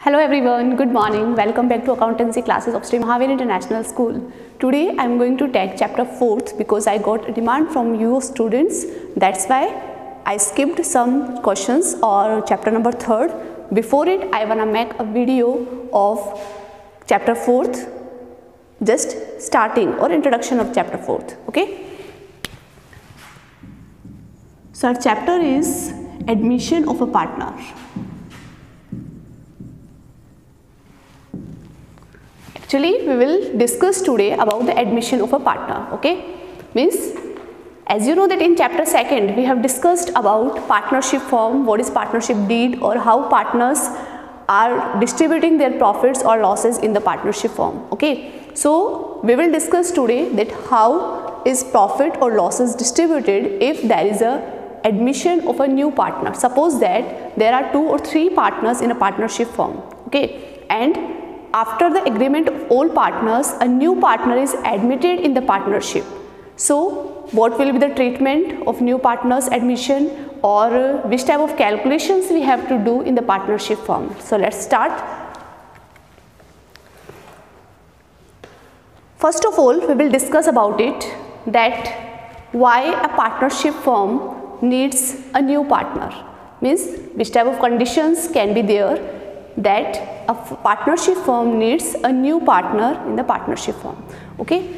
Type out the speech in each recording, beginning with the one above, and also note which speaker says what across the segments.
Speaker 1: Hello everyone, good morning. Welcome back to accountancy classes of Sri Mahavir International School. Today I am going to take chapter 4th because I got a demand from you students. That's why I skipped some questions or chapter number 3rd. Before it, I wanna make a video of chapter 4th, just starting or introduction of chapter 4th. Okay. So our chapter is admission of a partner. Actually, we will discuss today about the admission of a partner. Okay, means as you know that in chapter 2nd we have discussed about partnership form, what is partnership deed, or how partners are distributing their profits or losses in the partnership form. Okay, so we will discuss today that how is profit or losses distributed if there is a admission of a new partner. Suppose that there are 2 or 3 partners in a partnership firm. Okay, and after the agreement of all partners, a new partner is admitted in the partnership. So what will be the treatment of new partners admission, or which type of calculations we have to do in the partnership firm? So let's start. First of all, we will discuss about it that why a partnership firm needs a new partner, means which type of conditions can be there that a partnership firm needs a new partner in the partnership firm. Okay,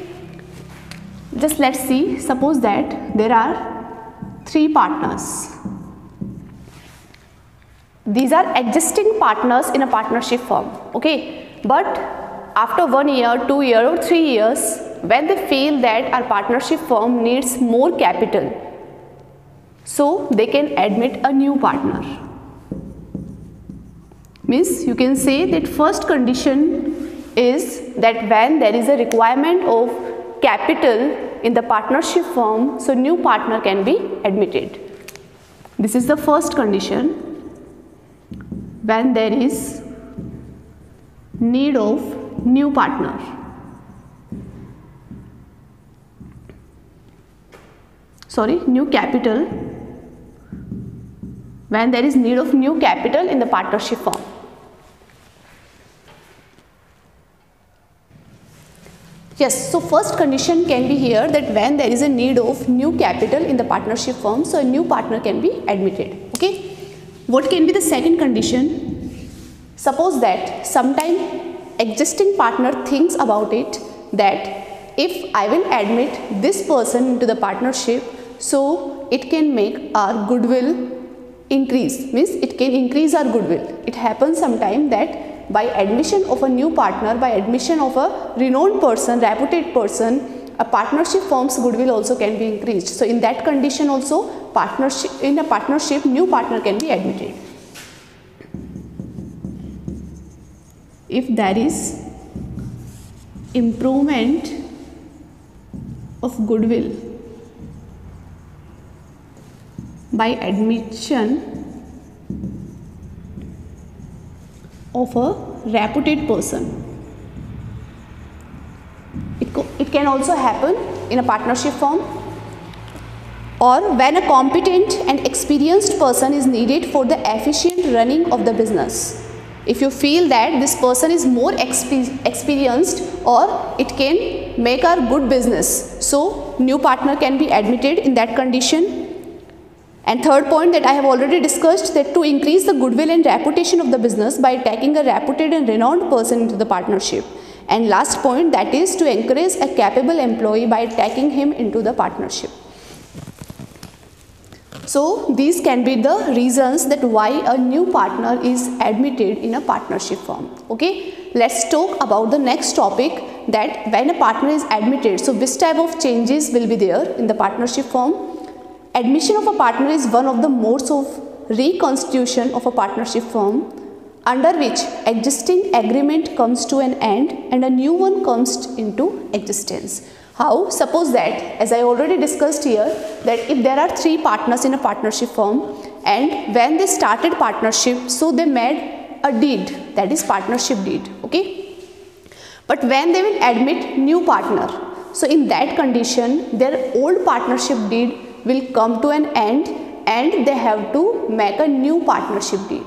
Speaker 1: just let's see. Suppose that there are 3 partners. These are existing partners in a partnership firm. Okay, but after 1 year, 2 years or 3 years, when they feel that our partnership firm needs more capital, so they can admit a new partner. Means you can say that first condition is that when there is a requirement of capital in the partnership firm, so new partner can be admitted. This is the first condition, when there is need of new partner. New capital, when there is need of new capital in the partnership firm. Yes, so first condition can be here that when there is a need of new capital in the partnership firm, so a new partner can be admitted. Okay, what can be the second condition? Suppose that sometime existing partner thinks about it that if I will admit this person into the partnership, so it can make our goodwill increase, means it can increase our goodwill. It happens sometime that by admission of a new partner, by admission of a renowned person, reputed person, a partnership firm's goodwill also can be increased. So in that condition also, in a partnership, new partner can be admitted. If there is improvement of goodwill by admission of a reputed person. It can also happen in a partnership firm, or when a competent and experienced person is needed for the efficient running of the business. If you feel that this person is more experienced or it can make our good business, so new partner can be admitted in that condition. And third point that I have already discussed, that to increase the goodwill and reputation of the business by taking a reputed and renowned person into the partnership. And last point, that is to encourage a capable employee by taking him into the partnership. So these can be the reasons that why a new partner is admitted in a partnership firm. Okay, let's talk about the next topic, that when a partner is admitted, so which type of changes will be there in the partnership firm. Admission of a partner is one of the modes of reconstitution of a partnership firm, under which existing agreement comes to an end and a new one comes into existence. How? Suppose that, as I already discussed here, that if there are 3 partners in a partnership firm and when they started partnership, so they made a deed, that is partnership deed. Okay, but when they will admit new partner, so in that condition their old partnership deed will come to an end and they have to make a new partnership deed.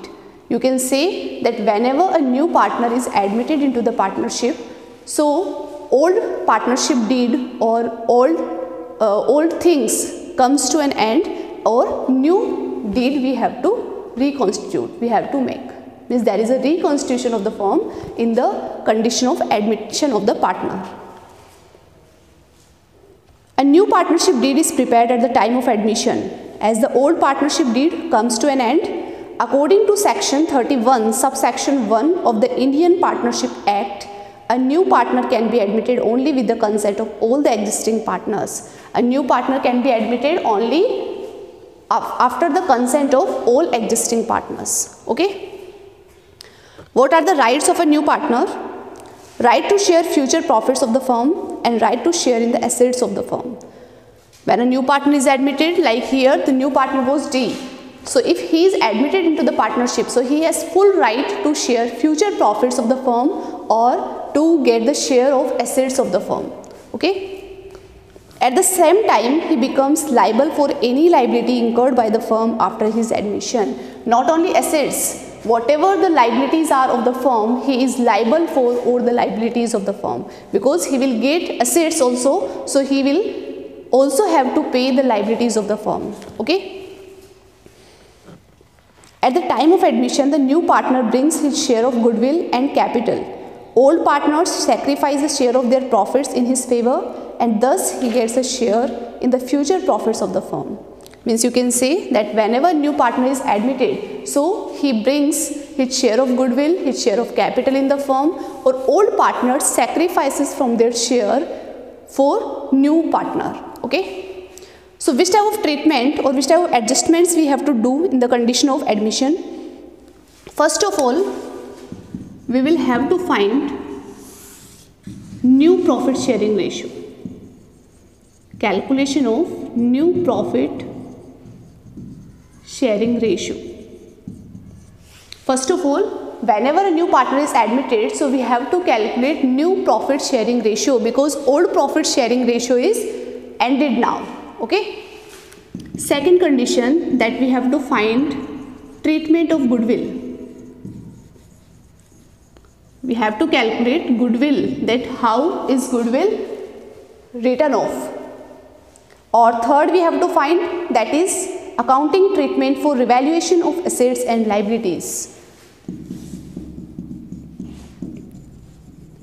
Speaker 1: You can say that whenever a new partner is admitted into the partnership, so old partnership deed or old things comes to an end, or new deed we have to reconstitute, we have to make. Means there is a reconstitution of the firm in the condition of admission of the partner. A new partnership deed is prepared at the time of admission. As the old partnership deed comes to an end, according to section 31 subsection 1 of the Indian Partnership Act, a new partner can be admitted only with the consent of all the existing partners. A new partner can be admitted only after the consent of all existing partners. Okay. What are the rights of a new partner? Right to share future profits of the firm and right to share in the assets of the firm. When a new partner is admitted, like here the new partner was D. So if he is admitted into the partnership, so he has full right to share future profits of the firm or to get the share of assets of the firm. Okay. At the same time, he becomes liable for any liability incurred by the firm after his admission. Not only assets, whatever the liabilities are of the firm, he is liable for all the liabilities of the firm, because he will get assets also, so he will also have to pay the liabilities of the firm. Okay. At the time of admission, the new partner brings his share of goodwill and capital. Old partners sacrifice a share of their profits in his favor, and thus he gets a share in the future profits of the firm. Means you can say that whenever new partner is admitted, so he brings his share of goodwill, his share of capital in the firm, or old partners sacrifices from their share for new partner. Okay. So which type of treatment or which type of adjustments we have to do in the condition of admission? First of all, we will have to find new profit sharing ratio. Calculation of new profit sharing ratio. First of all, whenever a new partner is admitted, so we have to calculate new profit sharing ratio, because old profit sharing ratio is ended now. Okay. Second condition, that we have to find treatment of goodwill. We have to calculate goodwill, that how is goodwill written off. Or third, we have to find, that is accounting treatment for revaluation of assets and liabilities.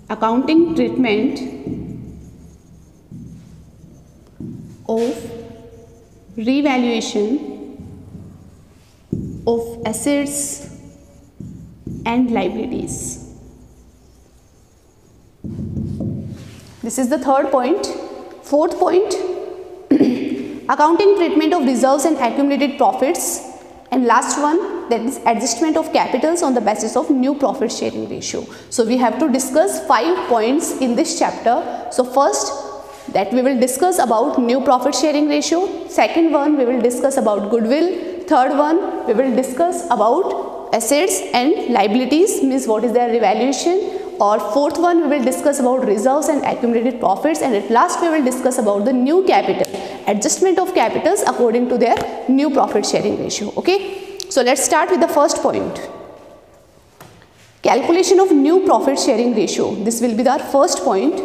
Speaker 1: Accounting treatment of revaluation of assets and liabilities. This is the third point. Fourth point, accounting treatment of reserves and accumulated profits. And last one, that is adjustment of capitals on the basis of new profit sharing ratio. So we have to discuss 5 points in this chapter. So first, that we will discuss about new profit sharing ratio. Second one, we will discuss about goodwill. Third one, we will discuss about assets and liabilities, means what is their revaluation. Or fourth one, we will discuss about reserves and accumulated profits. And at last, we will discuss about the new capital, adjustment of capitals according to their new profit sharing ratio. Okay. So let's start with the first point. Calculation of new profit sharing ratio. This will be our first point.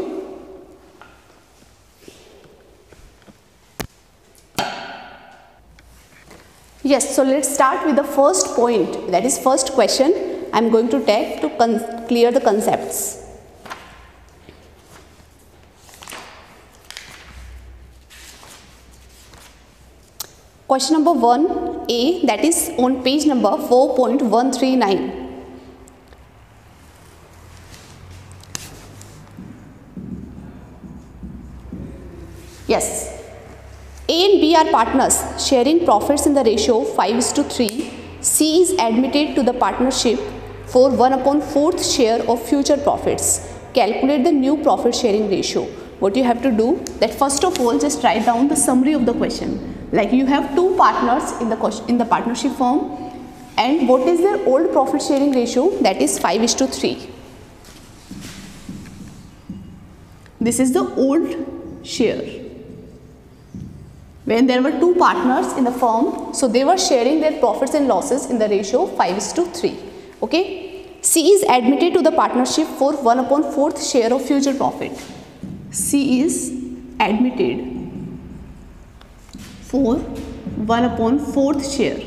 Speaker 1: Yes, so let's start with the first point, that is first question I am going to take to clear the concepts. Question number 1A, that is on page number 4.139. Yes. A and B are partners sharing profits in the ratio 5:3. C is admitted to the partnership for 1/4 share of future profits. Calculate the new profit sharing ratio. What you have to do, that first of all just write down the summary of the question. Like you have two partners in the partnership firm, and what is their old profit sharing ratio? That is 5:3. This is the old share. When there were two partners in the firm, so they were sharing their profits and losses in the ratio 5:3. Okay. C is admitted to the partnership for 1/4 share of future profit. C is admitted for 1/4 share.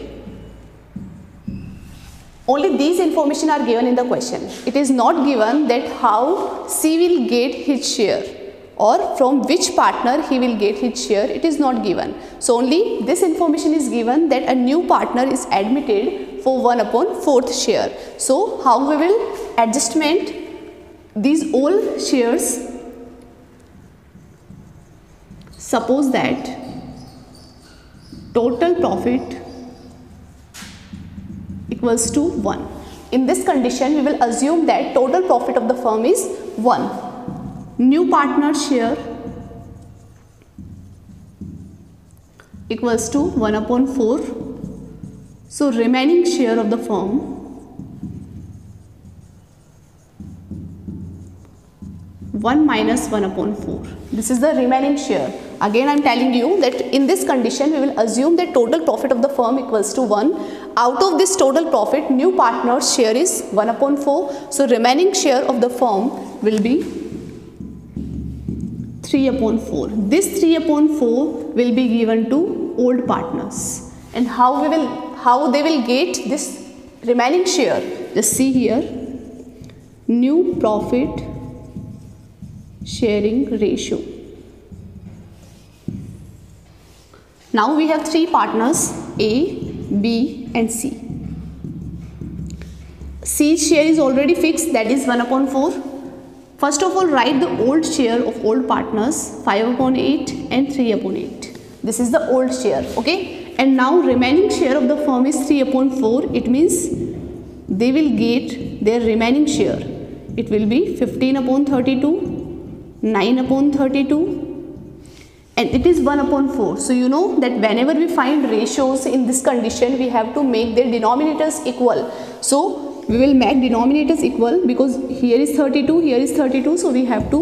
Speaker 1: Only these information are given in the question. It is not given that how C will get his share or from which partner he will get his share. It is not given. So only this information is given that a new partner is admitted for 1/4 share. So how we will adjustment these all shares? Suppose that total profit equals to 1. In this condition, we will assume that total profit of the firm is 1. New partner share equals to 1/4. So remaining share of the firm (1 minus 1/4). This is the remaining share. Again I am telling you that in this condition we will assume that total profit of the firm equals to 1. Out of this total profit, new partner's share is 1/4. So remaining share of the firm will be 3/4. This 3/4 will be given to old partners. And how they will get this remaining share? Just see here, new profit sharing ratio. Now we have three partners, A, B and C. C's share is already fixed, that is 1/4. First of all, write the old share of old partners, 5/8 and 3/8. This is the old share, okay. And now remaining share of the firm is 3/4. It means they will get their remaining share. It will be 15/32, 9/32 and it is 1/4. So you know that whenever we find ratios in this condition, we have to make their denominators equal. So we will make denominators equal because here is 32, here is 32. So we have to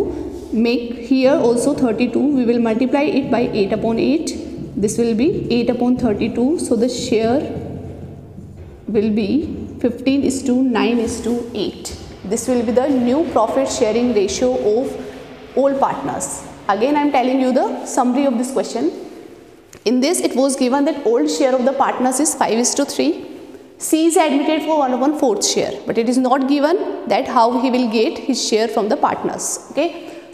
Speaker 1: make here also 32. We will multiply it by 8/8. This will be 8/32. So the share will be 15:9:8. This will be the new profit sharing ratio of all partners. Again I am telling you the summary of this question. In this it was given that old share of the partners is 5:3. C is admitted for 1/4 share, but it is not given that how he will get his share from the partners. Okay.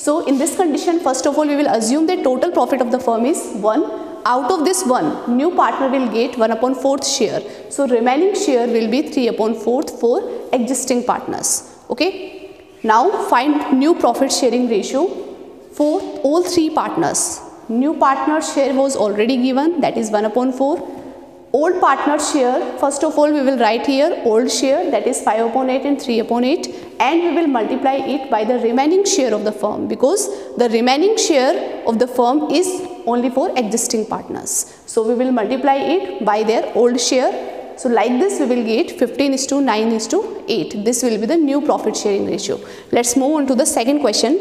Speaker 1: So in this condition, first of all we will assume that total profit of the firm is 1. Out of this 1, new partner will get 1/4 share. So remaining share will be 3/4 for existing partners. Okay. Now find new profit sharing ratio for all three partners. New partner share was already given, that is 1/4. Old partner share, first of all we will write here old share, that is 5/8 and 3/8, and we will multiply it by the remaining share of the firm because the remaining share of the firm is only for existing partners. So we will multiply it by their old share. So like this we will get 15:9:8. This will be the new profit sharing ratio. Let's move on to the second question.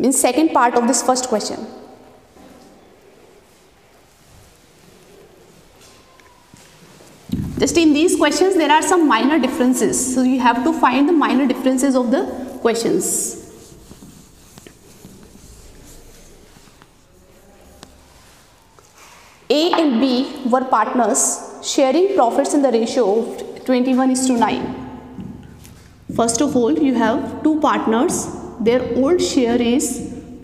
Speaker 1: Means second part of this first question. Just in these questions there are some minor differences. So you have to find the minor differences of the questions. A and B were partners sharing profits in the ratio of 21:9. First of all, you have two partners. Their old share is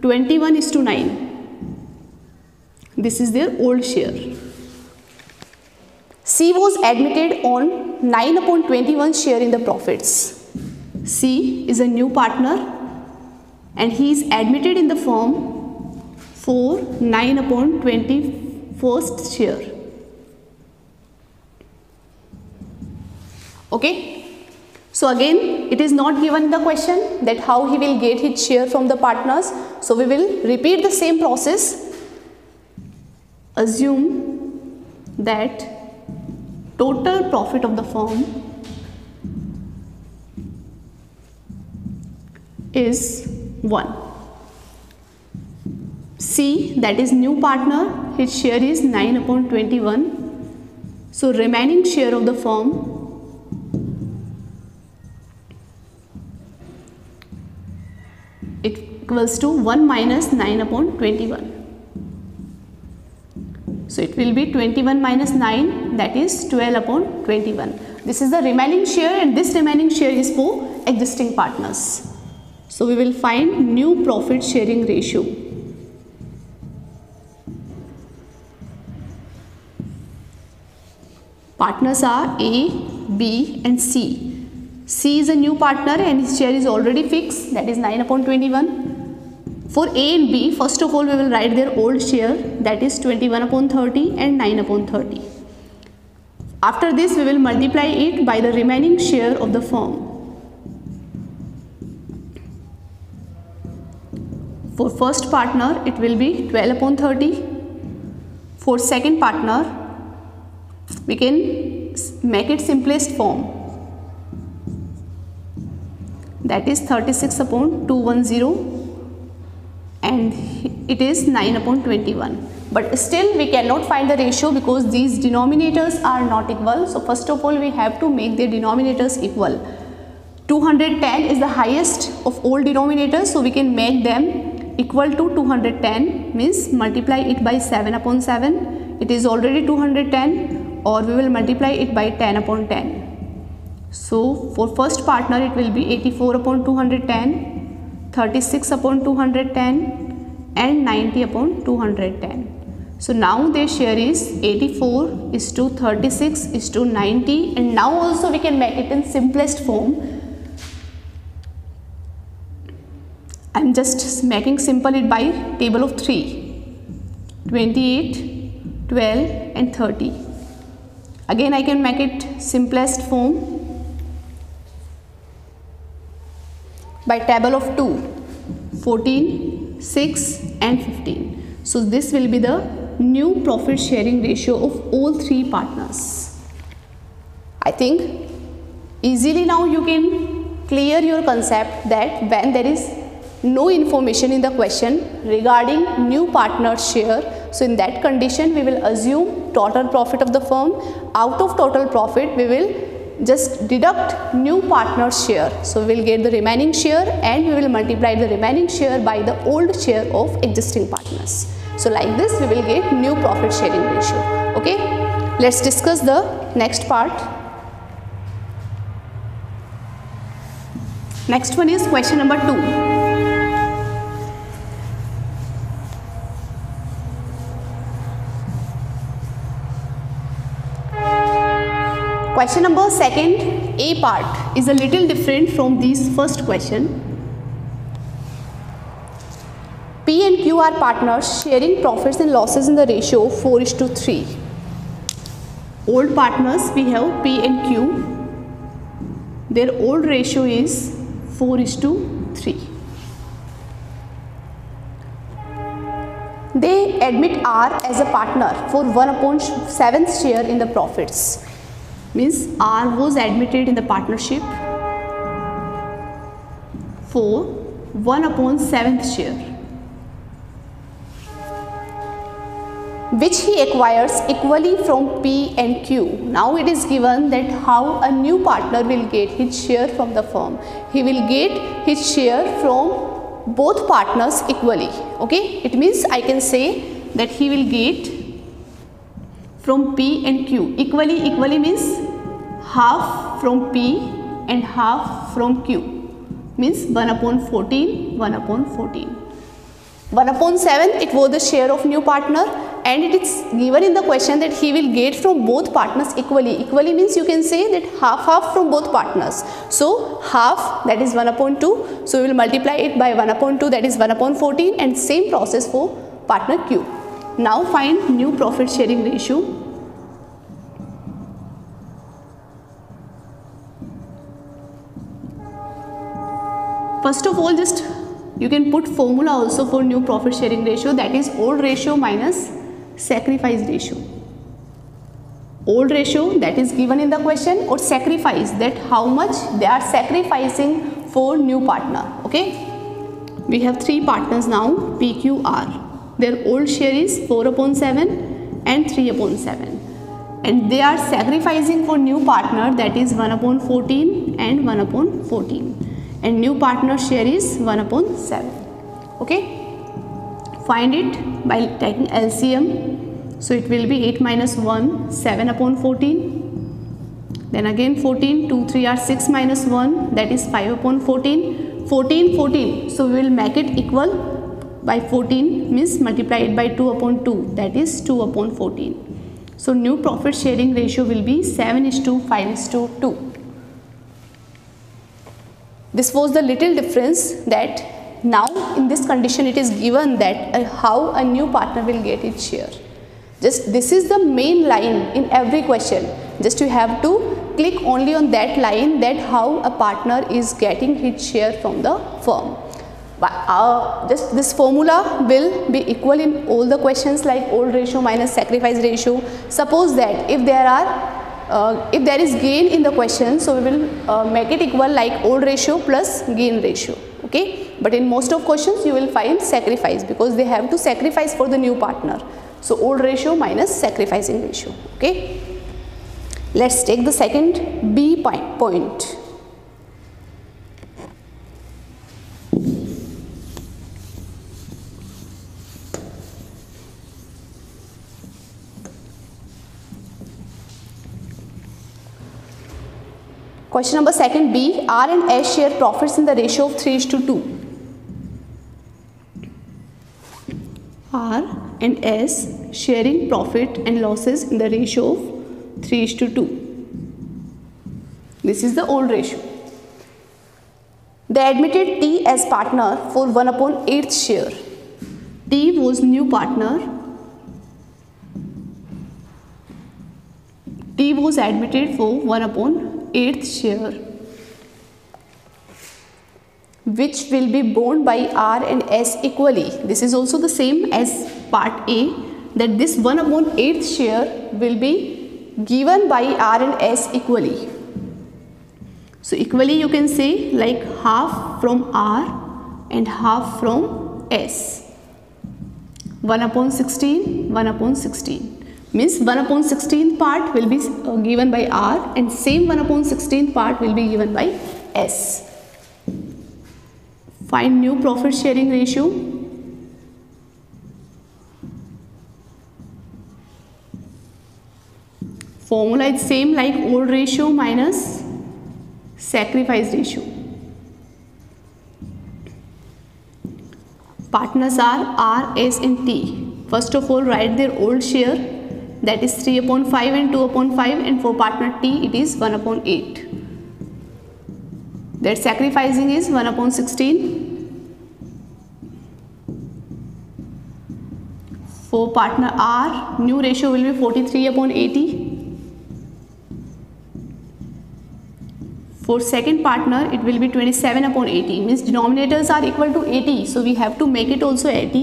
Speaker 1: 21:9. This is their old share. C was admitted on 9/21 share in the profits. C is a new partner and he is admitted in the firm for 9/21 share. Okay. So again it is not given in the question that how he will get his share from the partners. So we will repeat the same process. Assume that total profit of the firm is 1. C, that is new partner, his share is 9/21. So remaining share of the firm equals to 1 minus 9 upon 21. So it will be 21 minus 9, that is 12 upon 21. This is the remaining share, and this remaining share is for existing partners. So we will find new profit sharing ratio. Partners are A, B and C. C is a new partner and his share is already fixed, that is 9 upon 21. For A and B, first of all we will write their old share, that is 21 upon 30 and 9 upon 30. After this we will multiply it by the remaining share of the firm. For first partner it will be 12 upon 30. For second partner we can make it simplest form, that is 36 upon 210. And it is 9 upon 21. But still we cannot find the ratio because these denominators are not equal. So first of all we have to make their denominators equal. 210 is the highest of all denominators, so we can make them equal to 210, means multiply it by 7 upon 7. It is already 210, or we will multiply it by 10 upon 10. So for first partner it will be 84 upon 210. 36 upon 210 and 90 upon 210. So now their share is 84 is to 36 is to 90, and now also we can make it in simplest form. I am just making simple it by table of 3, 28, 12 and 30. Again I can make it simplest form by table of 2, 14, 6 and 15. So this will be the new profit sharing ratio of all three partners. I think easily now you can clear your concept that when there is no information in the question regarding new partner share, so in that condition we will assume total profit of the firm. Out of total profit we will just deduct new partner share. So we will get the remaining share and we will multiply the remaining share by the old share of existing partners. So like this we will get new profit sharing ratio. Okay, let's discuss the next part. Next one is question number 2. Question number second, A part, is a little different from this first question. P and Q are partners sharing profits and losses in the ratio 4:3. Old partners we have P and Q. Their old ratio is 4:3. They admit R as a partner for 1/7 share in the profits. Means R was admitted in the partnership for 1/7 share, which he acquires equally from P and Q. Now it is given that how a new partner will get his share from the firm. He will get his share from both partners equally. Okay, it means I can say that he will get from P and Q equally. Equally means half from P and half from Q, means 1/14, 1/14. 1/7 it was the share of new partner, and it is given in the question that he will get from both partners equally. Equally means you can say that half from both partners. So half, that is 1/2. So we will multiply it by 1/2, that is 1/14, and same process for partner Q. Now find new profit sharing ratio. First of all, just you can put formula also for new profit sharing ratio, that is old ratio minus sacrifice ratio. Old ratio, that is given in the question, or sacrifice, that how much they are sacrificing for new partner. Okay, we have three partners now, P, Q, R. Their old share is 4/7 and 3/7, and they are sacrificing for new partner, that is 1/14 and 1/14. And new partner share is 1/7. Okay, find it by taking LCM. So it will be 8 minus 1, 7 upon 14. Then again 14, 2, 3 are 6 minus 1, that is 5 upon 14. 14, 14. So we will make it equal by 14, means multiply it by 2 upon 2, that is 2 upon 14. So new profit sharing ratio will be 7:5:2. This was the little difference, that now in this condition it is given that how a new partner will get its share. Just this is the main line in every question. Just you have to click only on that line, that how a partner is getting his share from the firm. Just this formula will be equal in all the questions, like old ratio minus sacrifice ratio. Suppose that if there is gain in the question, so we will make it equal like old ratio plus gain ratio. Okay, but in most of questions you will find sacrifice, because they have to sacrifice for the new partner. So old ratio minus sacrificing ratio. Okay, let's take the second B point. Question number second B, R and S share profits in the ratio of 3:2. R and S sharing profit and losses in the ratio of 3:2. This is the old ratio. They admitted T as partner for 1/8 share. T was new partner. T was admitted for 1/8 share, which will be borne by R and S equally. This is also the same as part A, that this 1/8 share will be given by R and S equally. So equally you can say like half from R and half from S. 1/16, 1/16. Means 1/16 part will be given by R, and same 1/16 part will be given by S. Find new profit sharing ratio. Formula is same like old ratio minus sacrifice ratio. Partners are R, S and T. First of all, write their old share, that is 3/5 and 2/5, and for partner T it is 1/8. Their sacrificing is 1/16. For partner R, new ratio will be 43/80. For second partner it will be 27/80, means denominators are equal to 80, so we have to make it also 80,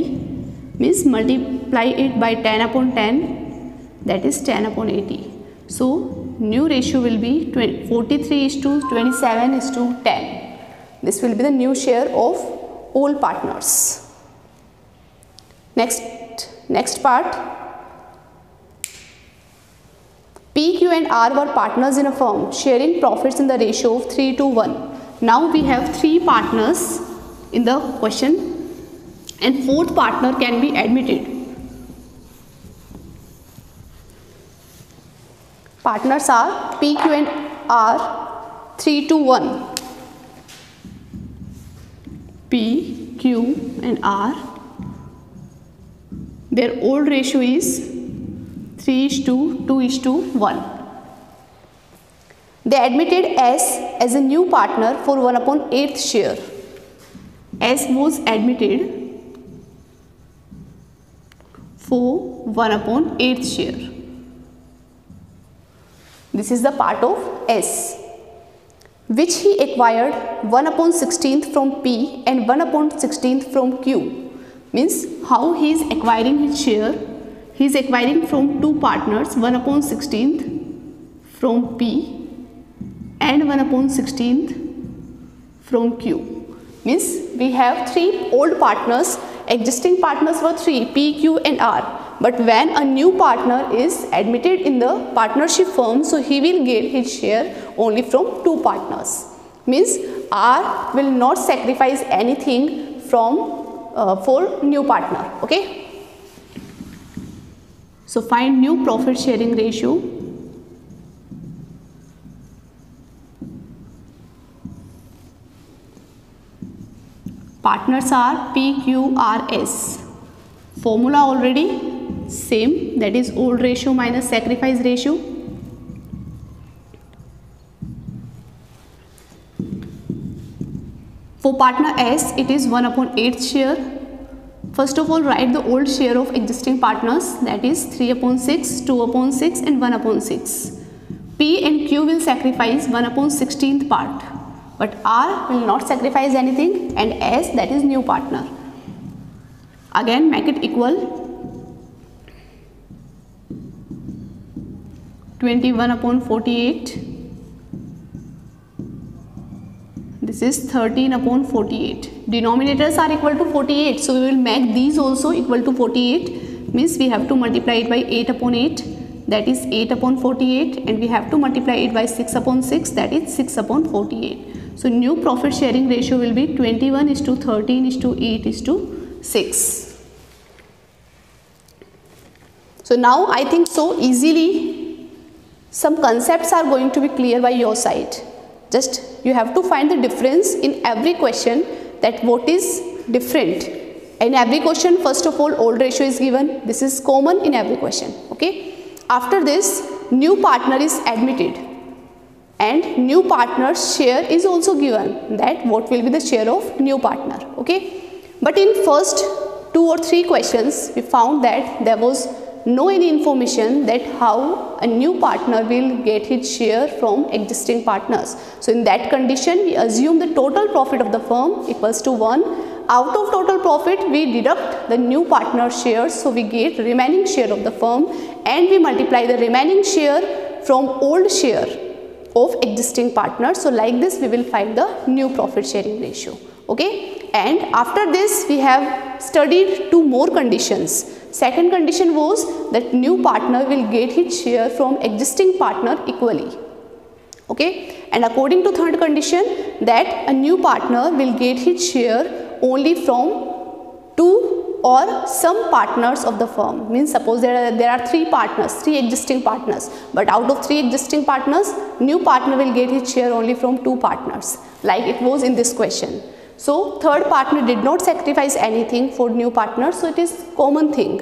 Speaker 1: means multiply it by 10/10, that is 10/80. So new ratio will be 43:27:10. This will be the new share of all partners. Next part. P, Q and R were partners in a firm, sharing profits in the ratio of 3:1. Now we have 3 partners in the question, and 4th partner can be admitted. Partners are P, Q and R 3:1. P, Q and R, their old ratio is 3:2:1. They admitted S as a new partner for 1/8 share. S was admitted for 1/8 share. This is the part of S, which he acquired 1/16 from P and 1/16 from Q. Means how he is acquiring his share. He is acquiring from 2 partners, 1/16 from P and 1/16 from Q. Means we have 3 old partners. Existing partners were 3, P, Q and R. But when a new partner is admitted in the partnership firm, so he will get his share only from 2 partners. Means R will not sacrifice anything from for new partner. Okay. So find new profit sharing ratio. Partners are PQRS. Formula already same, that is old ratio minus sacrifice ratio. For partner S, it is 1/8 share. First of all, write the old share of existing partners, that is 3/6, 2/6 and 1/6. P and Q will sacrifice 1/16th part, but R will not sacrifice anything, and S, that is new partner. Again make it equal. 21/48. This is 13/48. Denominators are equal to 48, so we will make these also equal to 48. Means we have to multiply it by 8/8, that is 8/48, and we have to multiply it by 6/6, that is 6/48. So new profit sharing ratio will be 21:13:8:6. So now I think so easily some concepts are going to be clear by your side. Just you have to find the difference in every question, that what is different. In every question, first of all, old ratio is given. This is common in every question. Okay. After this, new partner is admitted, and new partner's share is also given, that what will be the share of new partner. Okay. But in first 2 or 3 questions, we found that there was no any information that how a new partner will get his share from existing partners. So in that condition, we assume the total profit of the firm equals to 1. Out of total profit, we deduct the new partner shares, so we get remaining share of the firm, and we multiply the remaining share from old share of existing partners. So like this we will find the new profit sharing ratio. Okay. And after this we have studied 2 more conditions. Second condition was that new partner will get his share from existing partner equally. Okay. And according to third condition, that a new partner will get his share only from 2 or some partners of the firm. Means suppose there are 3 partners, 3 existing partners, but out of 3 existing partners, new partner will get his share only from 2 partners, like it was in this question. So third partner did not sacrifice anything for new partner, so it is common thing.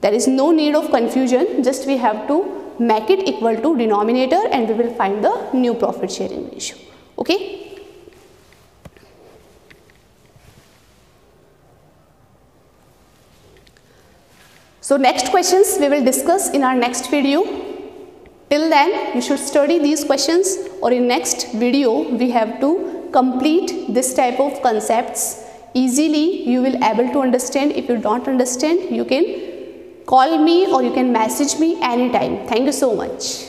Speaker 1: There is no need of confusion, just we have to make it equal to denominator, and we will find the new profit sharing ratio. Okay. So next questions we will discuss in our next video. Till then you should study these questions, or in next video we have to complete this type of concepts easily. You will able to understand. If you don't understand, you can call me or you can message me anytime. Thank you so much.